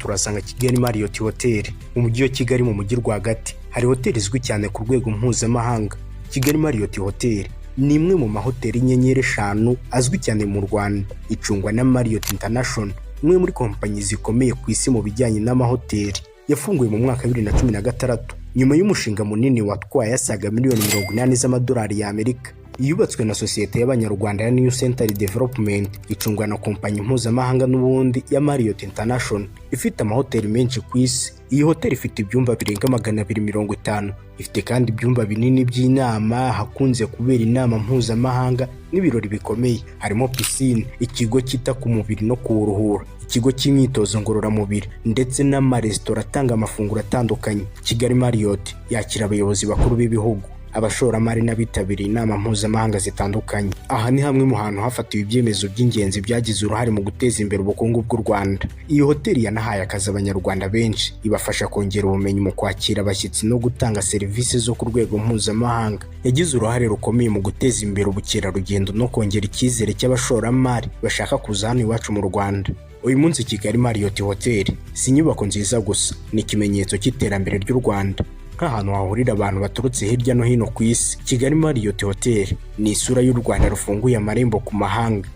turasanga Kigali Marriott Hotel mu mujyi wa Kigali mu mujyi rwagati. Hari hoteli izwi cyane ku rwego mpuzamahanga. Kigali Marriott Hotel ni imwe mu mahoteli inyenyeri 5 azwi cyane mu Rwanda. Icungwa na Marriott International, imwe muri kompanyi zikomeye ku isi mu bijyanye n'amahoteli. Yafunguye mu mwaka 2016 nyuma y'umushinga munini watwaye yasaga miliyoni 80 z'amadolari y'Amerika. Yubatswe na sosiyete y'Abanyarwanda ya New Century Development, icungwa na kompanyi mpuzamahanga n'ubundi ya Marriott International, ifite amahoteli menshi ku isi. Iyi hoteli ifite ibyumba birenga 250, ifite kandi ibyumba binini by'inama hakunze kubera inama mpuzamahanga n'ibirori bikomeye. Harimo piscine, ikigo cyita ku mubiri no kuruhura, ikigo cy'imyitozo ngororamubiri ndetse n'amaresitora atanga amafunguro atandukanye. Kigali Marriott yakira abayobozi bakuru b'ibihugu, abashoramari n'abitabiriye inama mpuzamahanga zitandukanye. Aha ni hamwe mu hantu hafatiwe ibyemezo by'ingenzi byagize uruhare mu guteza imbere ubukungu bw'u Rwanda. Iyi hoteli yanahaye akazi Abanyarwanda benshi, ibafasha kongera ubumenyi mu kwakira abashyitsi no gutanga serivisi zo ku rwego mpuzamahanga. Yagize uruhare rukomeye mu guteza imbere ubukerarugendo no kongera icyizere cy'abashoramari bashaka kuza hano iwacu mu Rwanda. Uyu munsi Kigali Marriott Hotel si inyubako nziza gusa, ni ikimenyetso cy'iterambere ry'u Rwanda. Nk'ahantu hahurira abantu baturutse hirya no hino ku isi, Kigali Marriott Hotel ni isura y'u Rwanda rufunguye amarembo ku mahanga.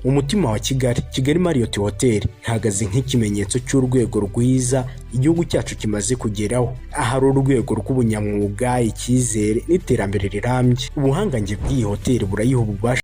Umutima wa Kigali Marriott Hotel ihagaze nk'ikimenyetso cy'urwego rwiza igihugu cyacu kimaze kugeraho. Ahari urwego rw'ubunyamwuga, icyizere n'iterambere rirambye. Ubuhangange bw'iyi hoteli burayiha ububasha